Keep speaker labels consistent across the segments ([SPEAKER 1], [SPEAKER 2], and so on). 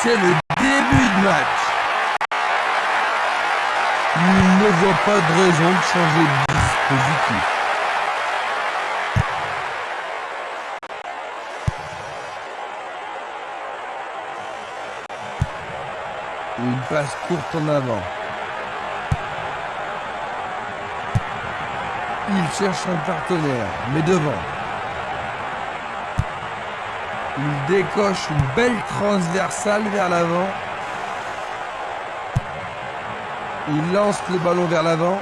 [SPEAKER 1] C'est le début de match. Il ne voit pas de raison de changer de dispositif. Une passe courte en avant. Il cherche un partenaire, mais devant. Il décoche une belle transversale vers l'avant. Il lance le ballon vers l'avant.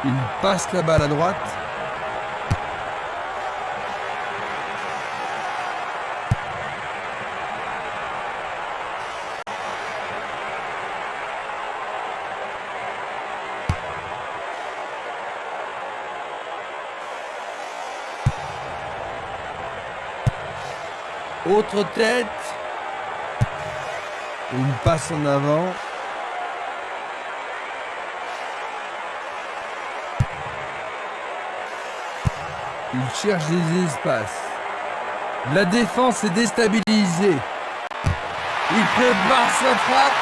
[SPEAKER 1] Il passe la balle à droite. Autre tête. Une passe en avant. Il cherche des espaces. La défense est déstabilisée. Il prépare sa frappe.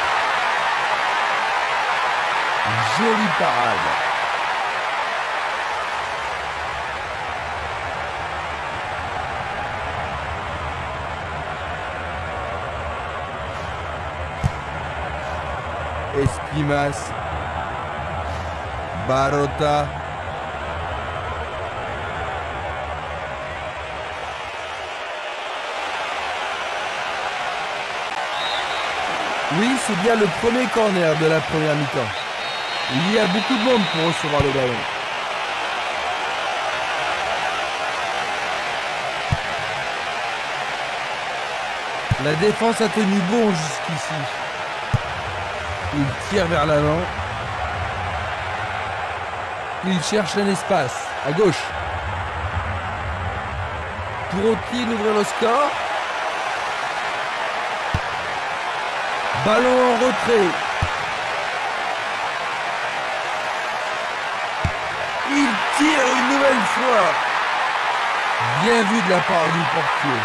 [SPEAKER 1] Jolie parade. Esquimas. Barota. Oui, c'est bien le premier corner de la première mi-temps. Il y a beaucoup de monde pour recevoir le ballon. La défense a tenu bon jusqu'ici. Il tire vers l'avant. Il cherche un espace, à gauche. Pourront-ils ouvrir le score? Ballon en retrait. Il tire une nouvelle fois. Bien vu de la part du portier.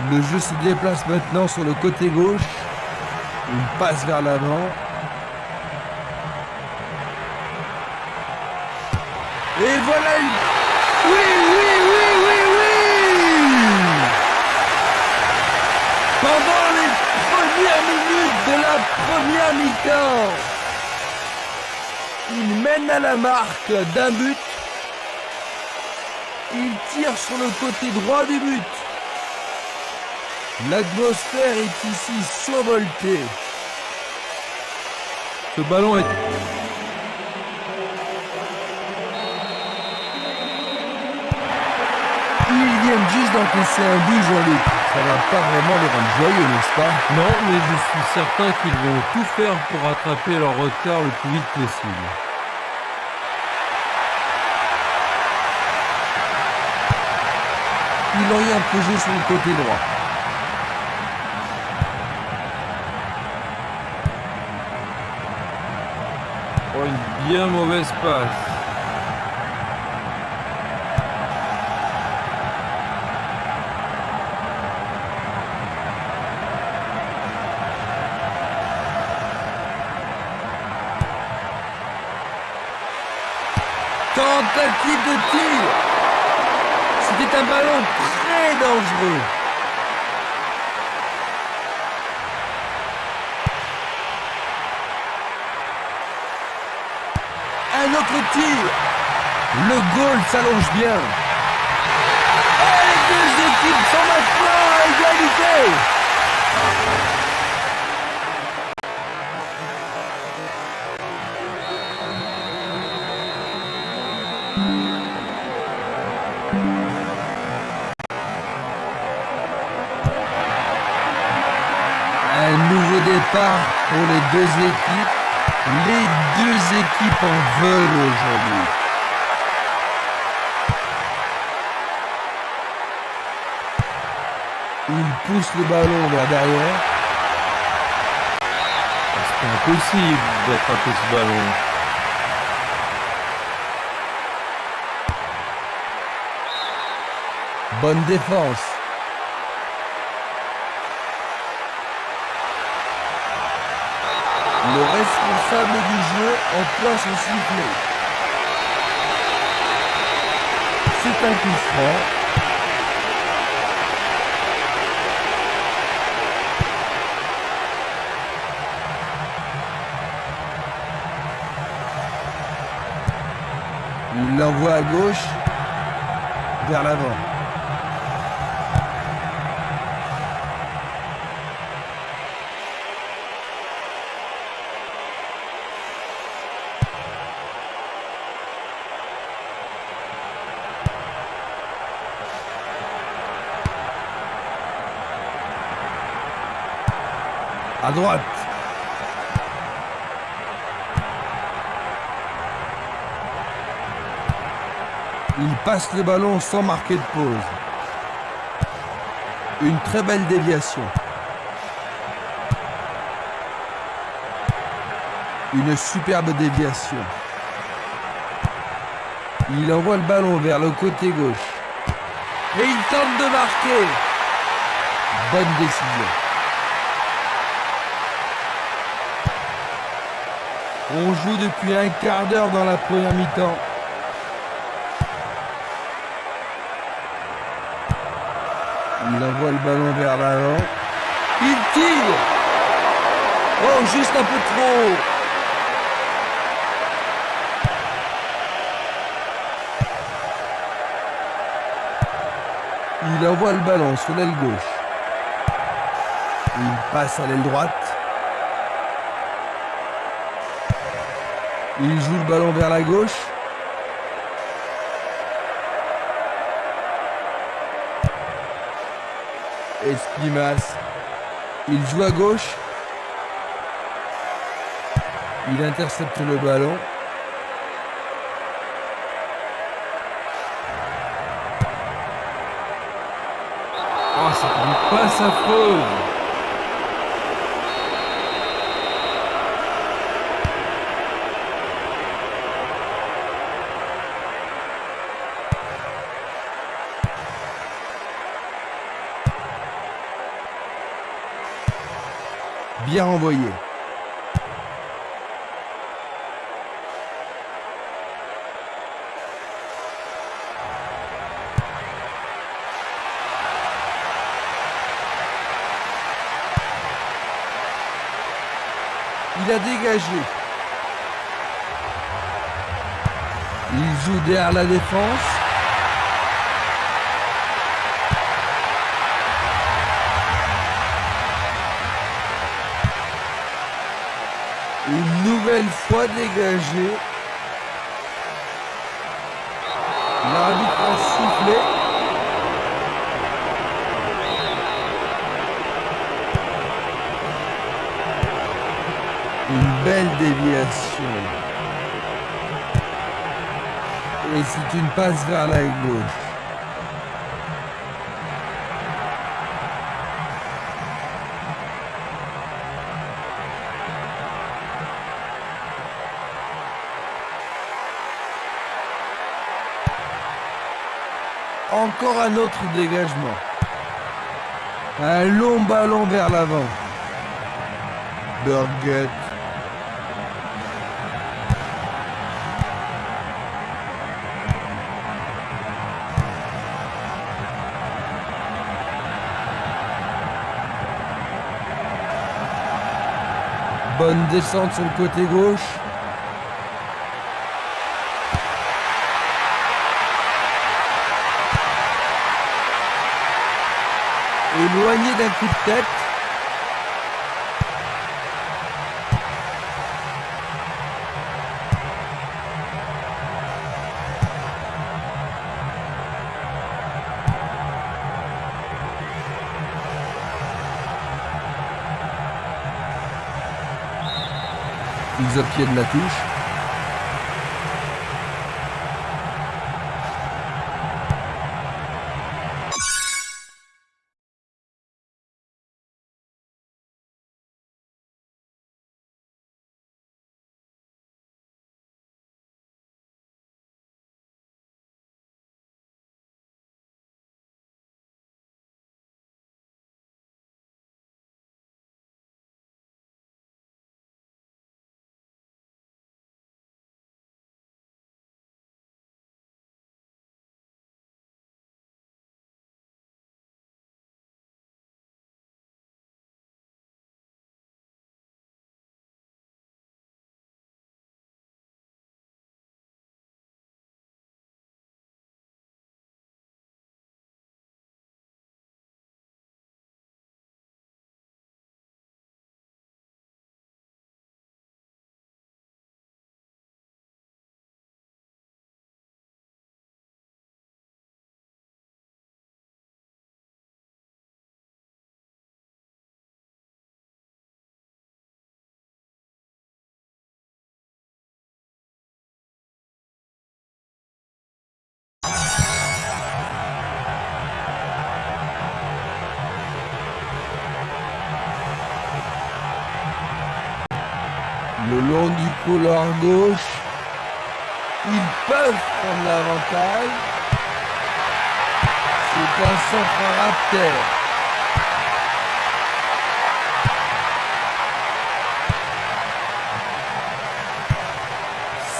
[SPEAKER 1] Le jeu se déplace maintenant sur le côté gauche. Il passe vers l'avant. Et voilà une... Oui! Pendant les premières minutes de la première mi-temps, il mène à la marque d'un but. Il tire sur le côté droit du but. L'atmosphère est ici survoltée.
[SPEAKER 2] Ce ballon est...
[SPEAKER 1] Ils viennent juste d'encaisser un but, Jean-Luc. Ça va pas vraiment les rendre joyeux, n'est-ce pas?
[SPEAKER 2] Non, mais je suis certain qu'ils vont tout faire pour rattraper leur retard le plus vite possible.
[SPEAKER 1] Il oriente le jeu sur le côté droit.
[SPEAKER 2] Oh, une bien mauvaise passe.
[SPEAKER 1] Tentative de tir. C'était un ballon très dangereux. Un autre tir. Le goal s'allonge bien. Et les deux équipes sont maintenant à égalité. Un nouveau départ pour les deux équipes. Les deux équipes en veulent aujourd'hui. Il pousse le ballon vers derrière.
[SPEAKER 2] C'est impossible d'attraper ce ballon.
[SPEAKER 1] Bonne défense. Le responsable du jeu emploie son sifflet. C'est un coup franc. Il l'envoie à gauche, vers l'avant. À droite. Il passe le ballon sans marquer de pause. Une très belle déviation. Une superbe déviation. Il envoie le ballon vers le côté gauche. Et il tente de marquer. Bonne décision. On joue depuis un quart d'heure dans la première mi-temps. Il envoie le ballon vers l'avant. Il tire. Oh, juste un peu trop. Il envoie le ballon sur l'aile gauche. Il passe à l'aile droite. Il joue le ballon vers la gauche. Esquimas. Il joue à gauche. Il intercepte le ballon.
[SPEAKER 2] Oh, c'est une passe affreuse.
[SPEAKER 1] Bien envoyé. Il a dégagé. Il joue derrière la défense. Une nouvelle fois dégagé. L'arbitre a sifflé. Une belle déviation. Et c'est une passe vers la gauche. Encore un autre dégagement. Un long ballon vers l'avant. Burgut. Bonne descente sur le côté gauche. Éloigné d'un coup de tête. Mise au pied de la touche. le long du couloir gauche. Ils peuvent prendre l'avantage. C'est un centre raté.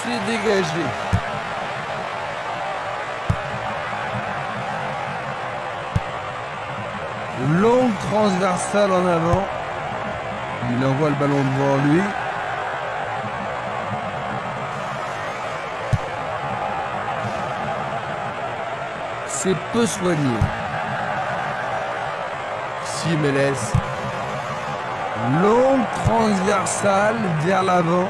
[SPEAKER 1] C'est dégagé. Longue transversale en avant. Il envoie le ballon devant lui. C'est peu soigné. Simeles. Longue transversale vers l'avant.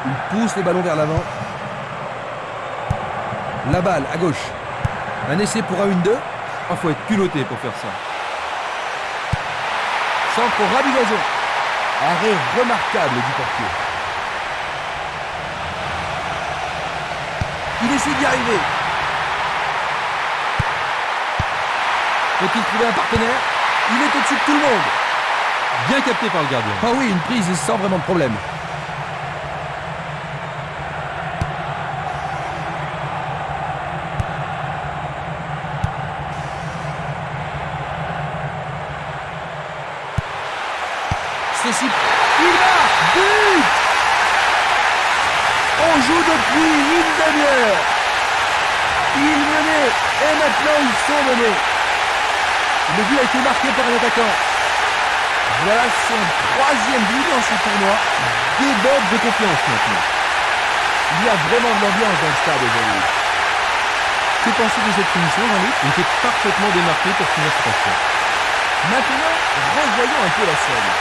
[SPEAKER 1] Il pousse le ballon vers l'avant. La balle à gauche. Un essai pour un 1-2.
[SPEAKER 2] Ah, faut être culotté pour faire ça.
[SPEAKER 1] Centre au ras du gazon. Arrêt remarquable du portier. Il essaie d'y arriver. Faut-il trouver un partenaire? Il est au-dessus de tout le monde.
[SPEAKER 2] Bien capté par le gardien.
[SPEAKER 1] Ah oui, une prise sans vraiment de problème. Ceci, il marque, but! On joue depuis une demi-heure. Ils menaient et maintenant ils sont menés. Le but a été marqué par un attaquant. Voilà son 3e but dans ce tournoi. Déborde de confiance maintenant. Il y a vraiment de l'ambiance dans le stade aujourd'hui. Que pensez-vous de cette finition, Jean-Luc?
[SPEAKER 2] Il était parfaitement démarqué pour finir cette action.
[SPEAKER 1] Maintenant, revoyons un peu la scène.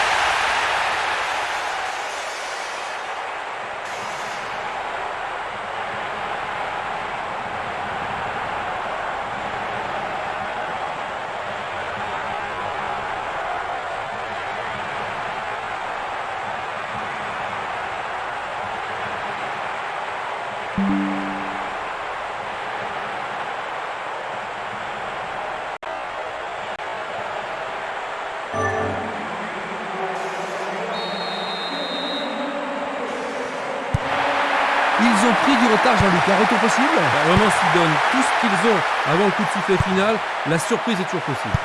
[SPEAKER 1] Ils ont pris du retard, Jean-Luc. Un retour possible?
[SPEAKER 2] Vraiment, s'ils donnent tout ce qu'ils ont avant le coup de sifflet final, la surprise est toujours possible.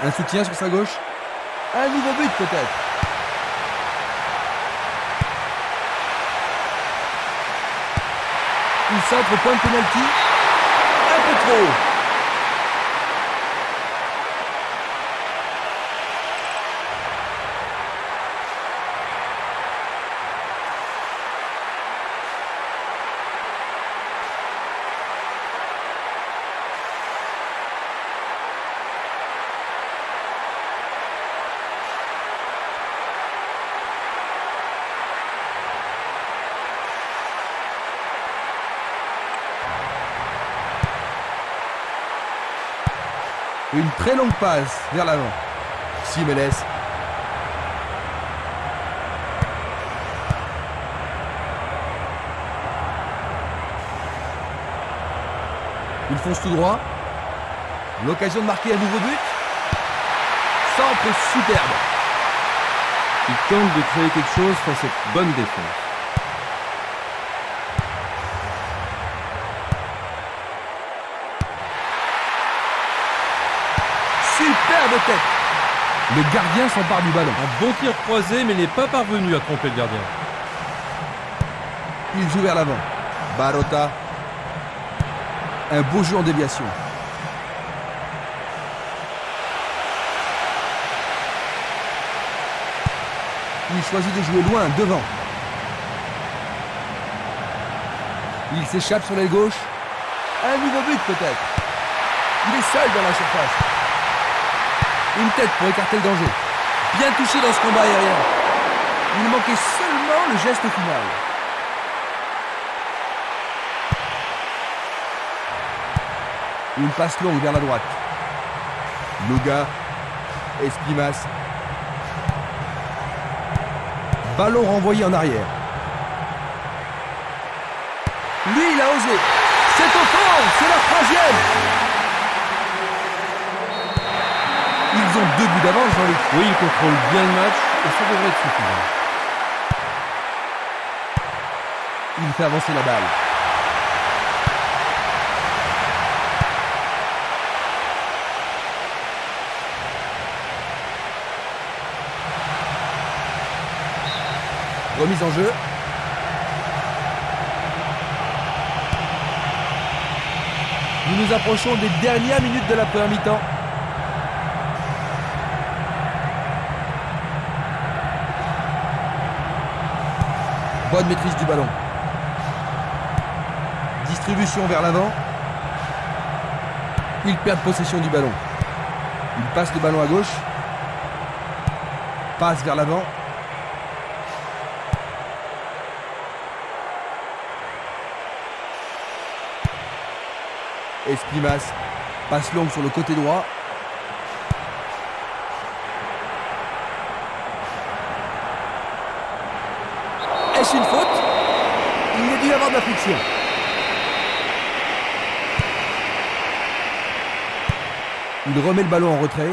[SPEAKER 1] Un soutien sur sa gauche. Un nouveau but peut-être. Il centre au point de pénalty. Un peu trop. Une très longue passe vers l'avant. Simeles. Il fonce tout droit. L'occasion de marquer un nouveau but. Centre superbe.
[SPEAKER 2] Il tente de créer quelque chose face à cette bonne défense.
[SPEAKER 1] Superbe tête. Le gardien s'empare du ballon.
[SPEAKER 2] Un bon tir croisé, mais n'est pas parvenu à tromper le gardien.
[SPEAKER 1] Il joue vers l'avant. Barota. Un beau jeu en déviation. Il choisit de jouer loin, devant. Il s'échappe sur l'aile gauche. Un nouveau but peut-être. Il est seul dans la surface. Une tête pour écarter le danger. Bien touché dans ce combat aérien. Il manquait seulement le geste final. Une passe longue vers la droite. Luga. Espimas. Ballon renvoyé en arrière. Lui, il a osé. C'est au fond, c'est la 3e. Ils ont 2 buts d'avance, Jean-Luc.
[SPEAKER 2] Oui, il contrôle bien le match et ça devrait être suffisant.
[SPEAKER 1] Il fait avancer la balle. Remise en jeu. Nous nous approchons des dernières minutes de la première mi-temps. Bonne maîtrise du ballon. Distribution vers l'avant. Ils perdent possession du ballon. Ils passent le ballon à gauche. Passe vers l'avant. Esprimas. Passe longue sur le côté droit. Est-ce une faute? Il y a dû y avoir de la friction. Il remet le ballon en retrait.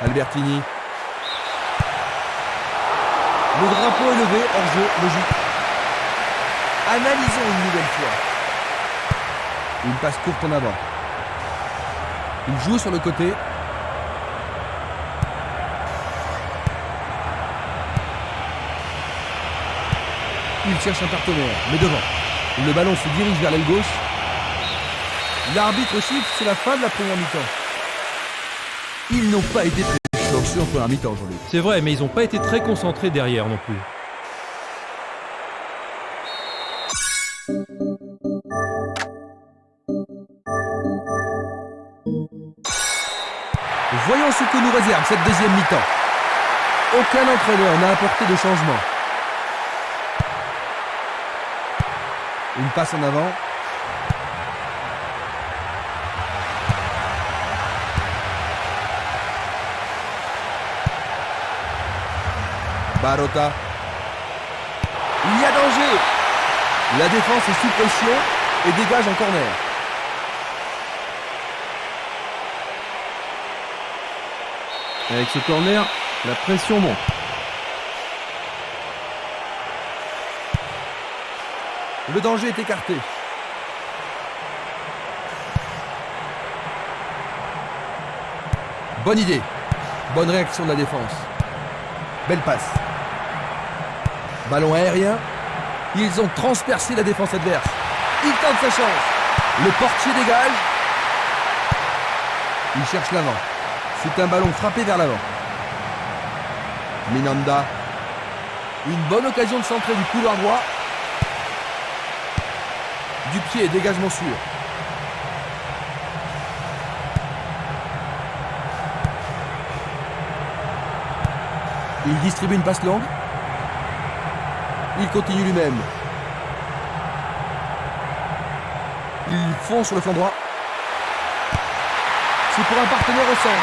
[SPEAKER 1] Albertini. Le drapeau est levé, hors-jeu, logique. Analysons une nouvelle fois. Une passe courte en avant. Il joue sur le côté. Il cherche un partenaire, mais devant. Le ballon se dirige vers l'aile gauche. L'arbitre siffle, c'est la fin de la première mi-temps. Ils n'ont pas été très chanceux en première mi-temps aujourd'hui.
[SPEAKER 2] C'est vrai, mais ils n'ont pas été très concentrés derrière non plus.
[SPEAKER 1] Voyons ce que nous réserve cette deuxième mi-temps. Aucun entraîneur n'a apporté de changement. Une passe en avant. Barota. Il y a danger. La défense est sous pression et dégage en corner.
[SPEAKER 2] Avec ce corner, la pression monte.
[SPEAKER 1] Le danger est écarté. Bonne idée. Bonne réaction de la défense. Belle passe. Ballon aérien. Ils ont transpercé la défense adverse. Il tente sa chance. Le portier dégage. Il cherche l'avant. C'est un ballon frappé vers l'avant. Minanda. Une bonne occasion de centrer du couloir droit. Du pied, dégagement sûr. Il distribue une passe longue. Il continue lui-même. Il fonce sur le flanc droit. C'est pour un partenaire au centre.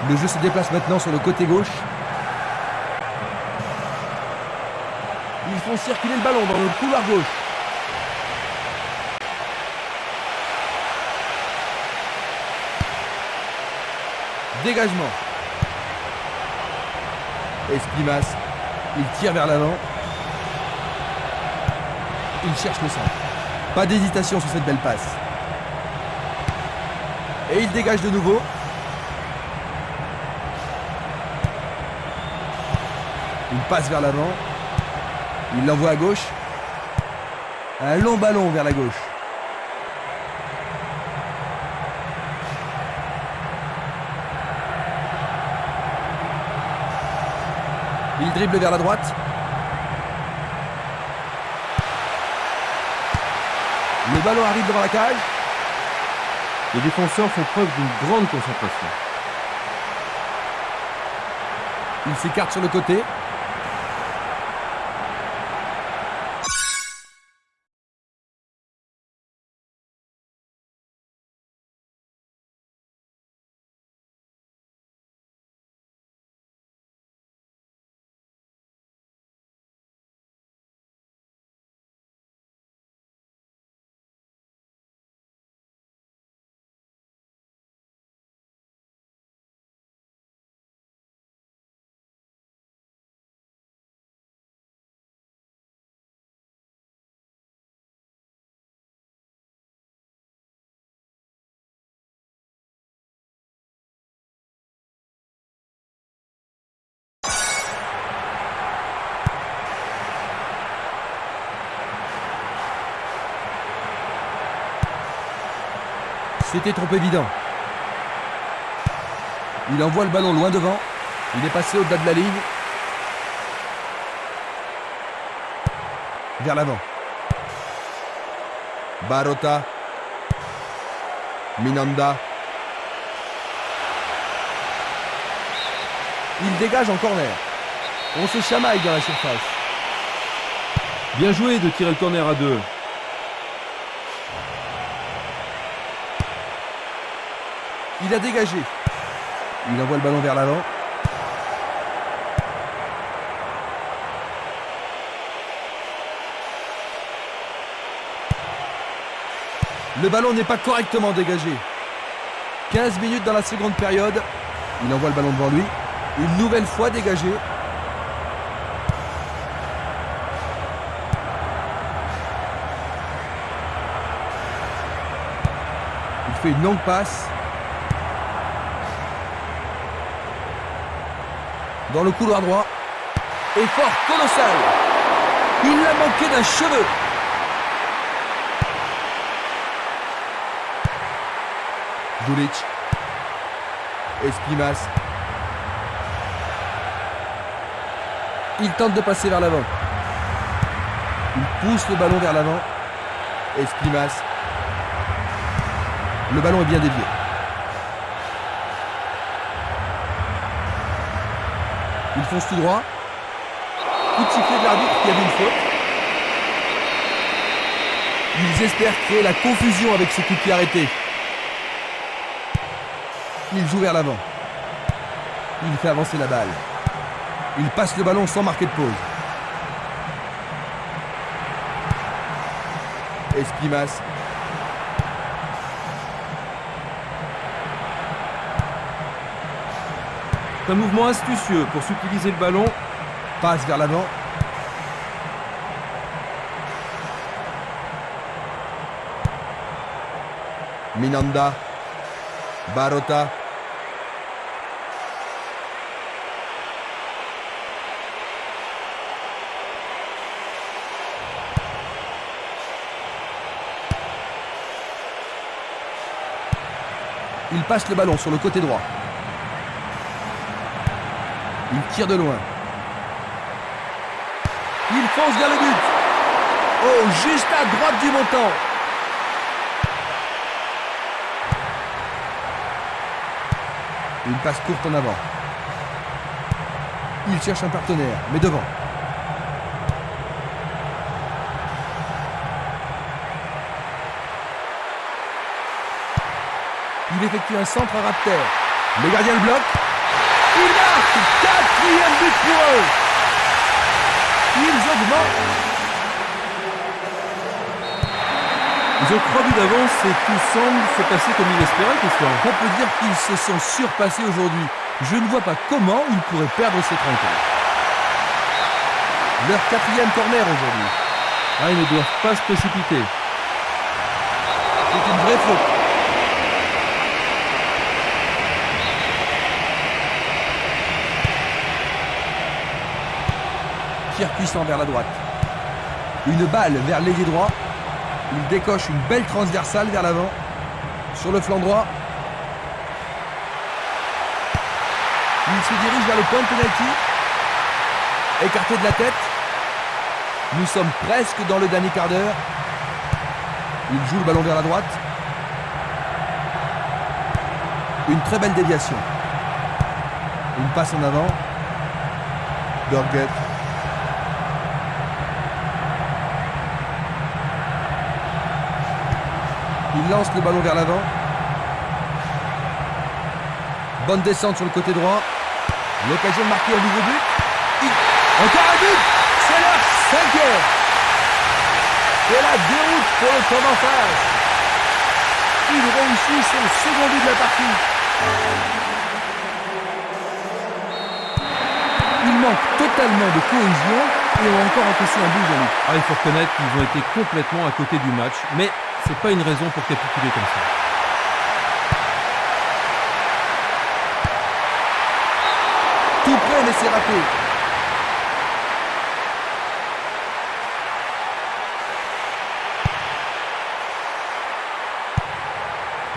[SPEAKER 1] Le jeu se déplace maintenant sur le côté gauche. Ils font circuler le ballon dans le couloir gauche. Dégagement. Esprimas. Il tire vers l'avant. Il cherche le centre. Pas d'hésitation sur cette belle passe. Et il dégage de nouveau. Une passe vers l'avant. Il l'envoie à gauche. Un long ballon vers la gauche. Il dribble vers la droite. Le ballon arrive devant la cage.
[SPEAKER 2] Les défenseurs font preuve d'une grande concentration.
[SPEAKER 1] Il s'écarte sur le côté. C'était trop évident. Il envoie le ballon loin devant. Il est passé au-delà de la ligne. Vers l'avant. Barota. Minanda. Il dégage en corner. On se chamaille dans la surface.
[SPEAKER 2] Bien joué de tirer le corner à 2.
[SPEAKER 1] Il a dégagé. Il envoie le ballon vers l'avant. Le ballon n'est pas correctement dégagé. 15 minutes dans la seconde période. Il envoie le ballon devant lui. Une nouvelle fois dégagé. Il fait une longue passe. Dans le couloir droit. Effort colossal. Il l'a manqué d'un cheveu. Dulic. Espimas. Il tente de passer vers l'avant. Il pousse le ballon vers l'avant. Espimas. Le ballon est bien dévié. Il fonce tout droit. Coup de sifflet de l'arbitre qui a vu une faute. Ils espèrent créer la confusion avec ce coup de pied arrêté. Il joue vers l'avant. Il fait avancer la balle. Il passe le ballon sans marquer de pause. Espimas.
[SPEAKER 2] C'est un mouvement astucieux pour subtiliser le ballon.
[SPEAKER 1] Passe vers l'avant. Minanda. Barota. Il passe le ballon sur le côté droit. Il tire de loin. Il fonce vers le but. Oh, juste à droite du montant. Une passe courte en avant. Il cherche un partenaire, mais devant. Il effectue un centre à ras de terre. Le gardien le bloque. Il marque. 4e but pour eux. Ils augmentent.
[SPEAKER 2] Ils ont 3 buts d'avance et tout semble se passer comme il espérait, Christian.
[SPEAKER 1] On peut dire qu'ils se sont surpassés aujourd'hui. Je ne vois pas comment ils pourraient perdre cette rencontre. Leur 4e corner aujourd'hui.
[SPEAKER 2] Ah, ils ne doivent pas se précipiter.
[SPEAKER 1] C'est une vraie faute. Tir puissant vers la droite. Une balle vers l'ailier droit. Il décoche une belle transversale vers l'avant. Sur le flanc droit. Il se dirige vers le point de pénalty. Écarté de la tête. Nous sommes presque dans le dernier quart d'heure. Il joue le ballon vers la droite. Une très belle déviation. Une passe en avant. Dorget. Il lance le ballon vers l'avant. Bonne descente sur le côté droit. L'occasion de marquer un nouveau but. Encore un but. C'est leur 5e. Et la déroute pour le camp en face. Il réussit son second but de la partie. Il manque totalement de cohésion et ont encore encaissé un but, Jean-Luc.
[SPEAKER 2] Ah, il faut reconnaître qu'ils ont été complètement à côté du match, mais c'est pas une raison pour capituler comme ça.
[SPEAKER 1] Tout près, mais c'est raté.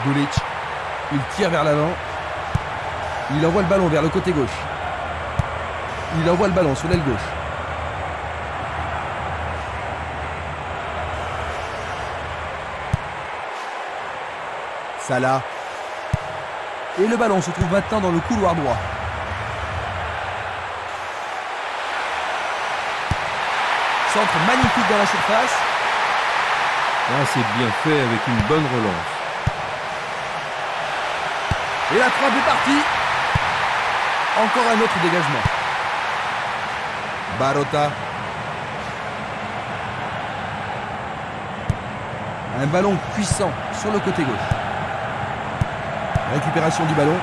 [SPEAKER 1] Dulic. Il tire vers l'avant. Il envoie le ballon vers le côté gauche. Il envoie le ballon sur l'aile gauche. Salah. Et le ballon se trouve maintenant dans le couloir droit. Centre magnifique dans la surface.
[SPEAKER 2] Ah, c'est bien fait avec une bonne relance.
[SPEAKER 1] Et la frappe est partie. Encore un autre dégagement. Barota. Un ballon puissant sur le côté gauche. Récupération du ballon.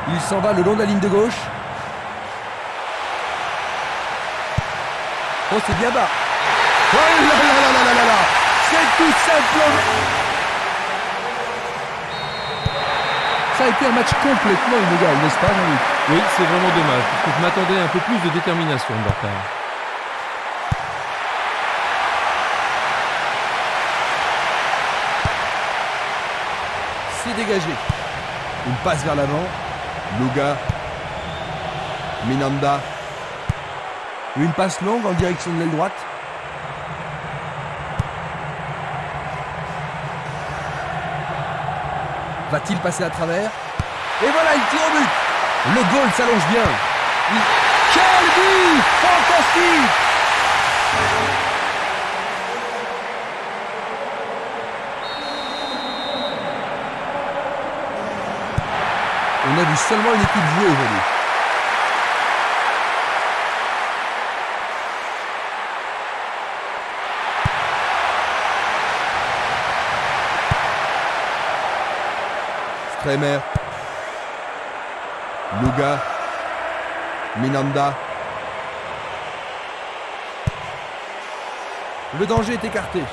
[SPEAKER 1] Il s'en va le long de la ligne de gauche. Oh, c'est bien bas. Oh là là là là là là là. C'est tout simplement... Ça a été un match complètement inégal, n'est-ce pas, Jean-Luc?
[SPEAKER 2] Oui, c'est vraiment dommage, parce que je m'attendais à un peu plus de détermination de leur part.
[SPEAKER 1] C'est dégagé. Une passe vers l'avant. Luga. Minanda. Une passe longue en direction de l'aile droite. Va-t-il passer à travers? Et voilà, il tire au but. Le goal s'allonge bien. Quel but! Fantastique! On a vu seulement une équipe jouer aujourd'hui. Stremer. Luga. Minanda. Le danger est écarté.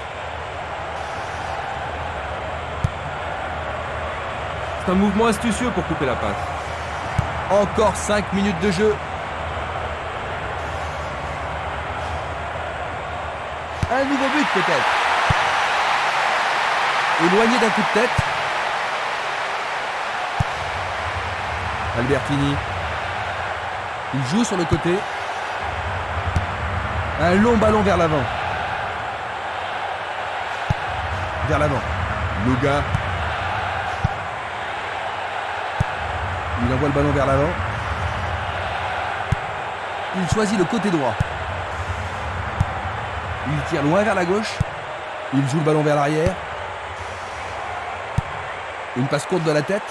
[SPEAKER 2] C'est un mouvement astucieux pour couper la passe.
[SPEAKER 1] Encore 5 minutes de jeu. Un nouveau but peut-être. Éloigné d'un coup de tête. Albertini. Il joue sur le côté. Un long ballon vers l'avant. Vers l'avant. Luga. Il envoie le ballon vers l'avant. Il choisit le côté droit. Il tire loin vers la gauche. Il joue le ballon vers l'arrière. Une passe courte de la tête.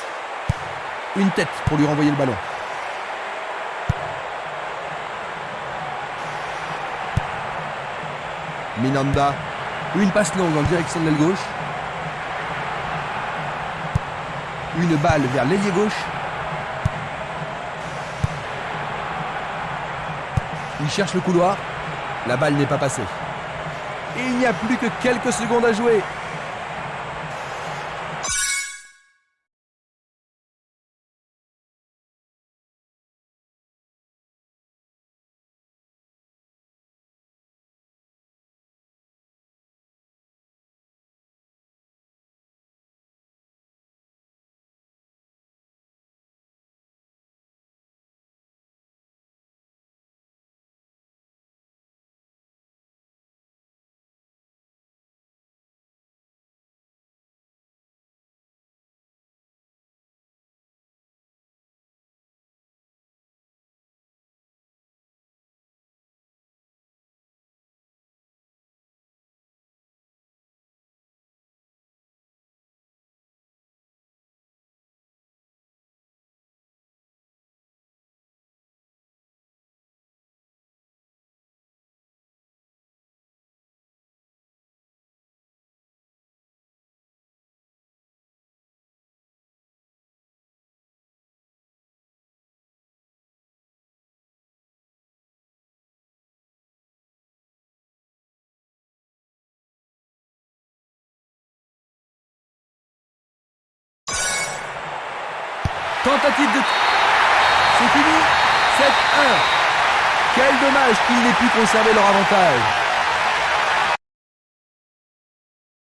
[SPEAKER 1] Une tête pour lui renvoyer le ballon. Minanda. Une passe longue en direction de l'aile gauche. Une balle vers l'ailier gauche. Il cherche le couloir. La balle n'est pas passée. Et il n'y a plus que quelques secondes à jouer. Tentative de... C'est fini. 7-1. Quel dommage qu'ils n'aient pu conserver leur avantage.